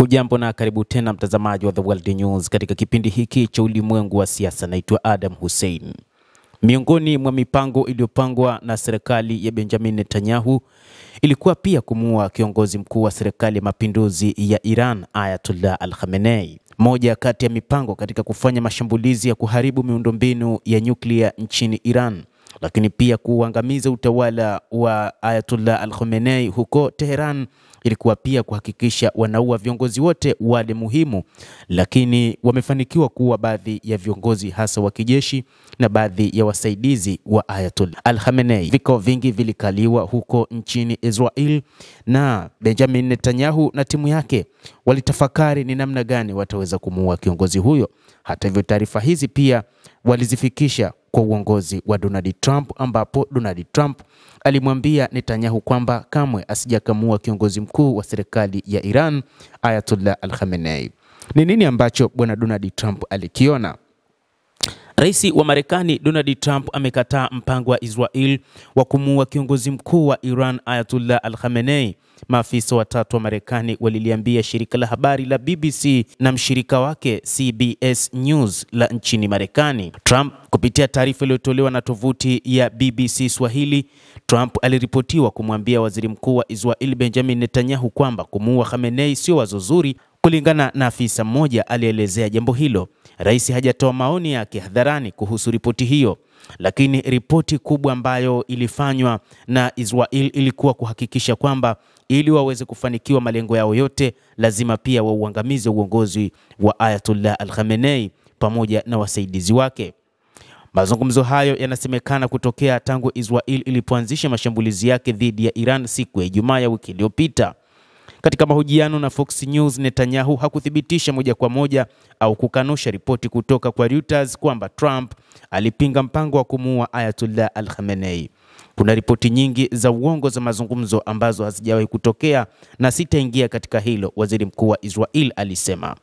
Hujambo na karibu tena mtazamaji wa The World News katika kipindi hiki cha ulimwengu wa siasa. Naitwa Adam Hussein. Miongoni mwa mipango iliyopangwa na serikali ya Benjamin Netanyahu ilikuwa pia kumuua kiongozi mkuu wa serikali ya mapinduzi ya Iran, Ayatollah Al-Khamenei. Moja kati ya mipango katika kufanya mashambulizi ya kuharibu miundombinu ya nyuklia nchini Iran, lakini pia kuangamiza utawala wa Ayatollah Al-Khamenei huko Tehran, ilikuwa pia kuhakikisha wanaua viongozi wote wale muhimu, lakini wamefanikiwa kuua baadhi ya viongozi hasa wa kijeshi na baadhi ya wasaidizi wa Ayatollah Al-Khamenei. Vikao vingi vilikaliwa huko nchini Israel na Benjamin Netanyahu na timu yake walitafakari ni namna gani wataweza kumuua kiongozi huyo. Hata hivyo, taarifa hizi pia walizifikisha kwa uongozi wa Donald Trump, ambapo Donald Trump alimwambia Netanyahu kwamba kamwe asijakamua kiongozi mkuu wa serikali ya Iran, Ayatollah Al-Khamenei. Ni nini ambacho bwana Donald Trump alikiona? Rais wa Marekani Donald Trump amekataa mpango wa Israel wa kumuua kiongozi mkuu wa Iran, Ayatollah Al-Khamenei. Maafisa watatu wa Marekani waliliambia shirika la habari la BBC na mshirika wake CBS News la nchini Marekani. Trump, kupitia taarifa iliyotolewa na tovuti ya BBC Swahili, Trump aliripotiwa kumwambia waziri mkuu wa Israel Benjamin Netanyahu kwamba kumuua Khamenei sio wazo zuri. Kulingana na afisa mmoja alielezea jambo hilo, rais hajatoa maoni yake hadharani kuhusu ripoti hiyo, lakini ripoti kubwa ambayo ilifanywa na Israel ilikuwa kuhakikisha kwamba ili waweze kufanikiwa malengo yao yote, lazima pia wauangamize uongozi wa Ayatollah Al-Khamenei pamoja na wasaidizi wake. Mazungumzo hayo yanasemekana kutokea tangu Israel ilipoanzisha mashambulizi yake dhidi ya Iran siku ya Ijumaa ya wiki iliyopita. Katika mahojiano na Fox News, Netanyahu hakuthibitisha moja kwa moja au kukanusha ripoti kutoka kwa Reuters kwamba Trump alipinga mpango wa kumuua Ayatollah Al-Khamenei. Kuna ripoti nyingi za uongo za mazungumzo ambazo hazijawahi kutokea na sitaingia katika hilo, waziri mkuu wa Israel alisema.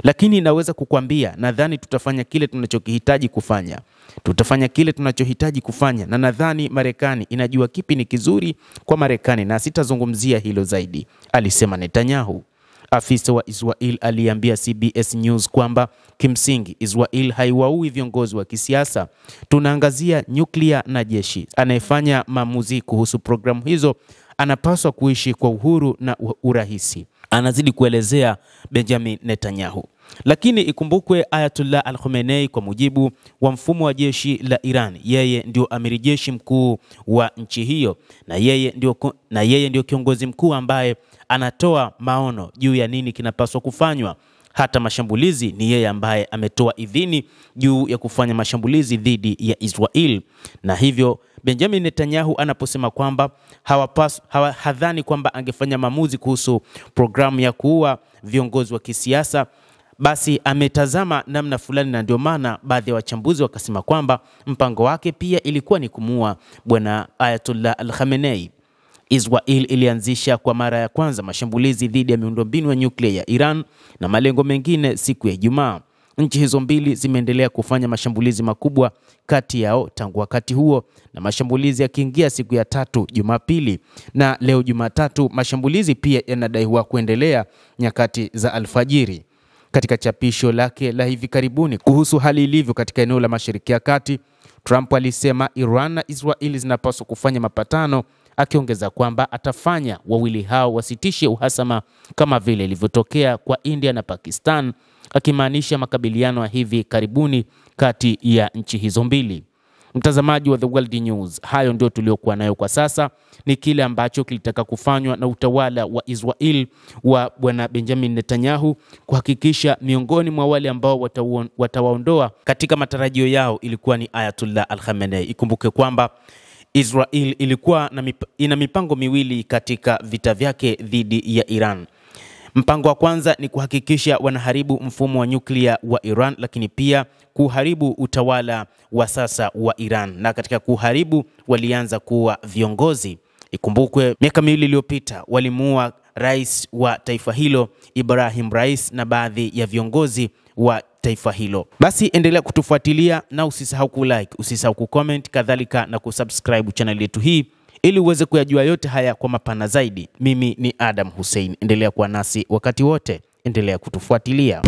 Lakini naweza kukwambia, nadhani tutafanya kile tunachokihitaji kufanya. Tutafanya kile tunachohitaji kufanya, na nadhani Marekani inajua kipi ni kizuri kwa Marekani, na sitazungumzia hilo zaidi, alisema Netanyahu. Afisa wa Israel aliambia CBS News kwamba kimsingi Israel haiwaui viongozi wa kisiasa. Tunaangazia nyuklia na jeshi. Anayefanya maamuzi kuhusu programu hizo anapaswa kuishi kwa uhuru na urahisi, anazidi kuelezea Benjamin Netanyahu. Lakini ikumbukwe, Ayatollah Al-Khamenei kwa mujibu wa mfumo wa jeshi la Iran, yeye ndio amiri jeshi mkuu wa nchi hiyo, na yeye ndio kiongozi mkuu ambaye anatoa maono juu ya nini kinapaswa kufanywa. Hata mashambulizi ni yeye ambaye ametoa idhini juu ya kufanya mashambulizi dhidi ya Israel. Na hivyo Benjamin Netanyahu anaposema kwamba hadhani kwamba angefanya maamuzi kuhusu programu ya kuua viongozi wa kisiasa, basi ametazama namna fulani, na ndio maana baadhi ya wachambuzi wakasema kwamba mpango wake pia ilikuwa ni kumuua bwana Ayatollah Al-Khamenei. Israel ilianzisha kwa mara ya kwanza mashambulizi dhidi ya miundombinu ya nyuklia ya Iran na malengo mengine siku ya Ijumaa. Nchi hizo mbili zimeendelea kufanya mashambulizi makubwa kati yao tangu wakati huo, na mashambulizi yakiingia siku ya tatu Jumapili, na leo Jumatatu mashambulizi pia yanadaiwa kuendelea nyakati za alfajiri. Katika chapisho lake la hivi karibuni kuhusu hali ilivyo katika eneo la Mashariki ya Kati, Trump alisema Iran na Israel zinapaswa kufanya mapatano, akiongeza kwamba atafanya wawili hao wasitishe uhasama kama vile ilivyotokea kwa India na Pakistan, akimaanisha makabiliano ya hivi karibuni kati ya nchi hizo mbili. Mtazamaji wa The World News, hayo ndio tuliokuwa nayo kwa sasa. Ni kile ambacho kilitaka kufanywa na utawala wa Israel wa bwana Benjamin Netanyahu kuhakikisha miongoni mwa wale ambao watawaondoa katika matarajio yao ilikuwa ni Ayatollah Al-Khamenei. Ikumbuke kwamba Israel ilikuwa ina mipango miwili katika vita vyake dhidi ya Iran. Mpango wa kwanza ni kuhakikisha wanaharibu mfumo wa nyuklia wa Iran, lakini pia kuharibu utawala wa sasa wa Iran. Na katika kuharibu walianza kuwa viongozi. Ikumbukwe miaka miwili iliyopita walimuua rais wa taifa hilo Ibrahim Rais na baadhi ya viongozi wa taifa hilo. Basi endelea kutufuatilia na usisahau kulike, usisahau kucomment, kadhalika na kusubscribe channel yetu hii ili uweze kuyajua yote haya kwa mapana zaidi. Mimi ni Adam Hussein, endelea kuwa nasi wakati wote. endelea kutufuatilia.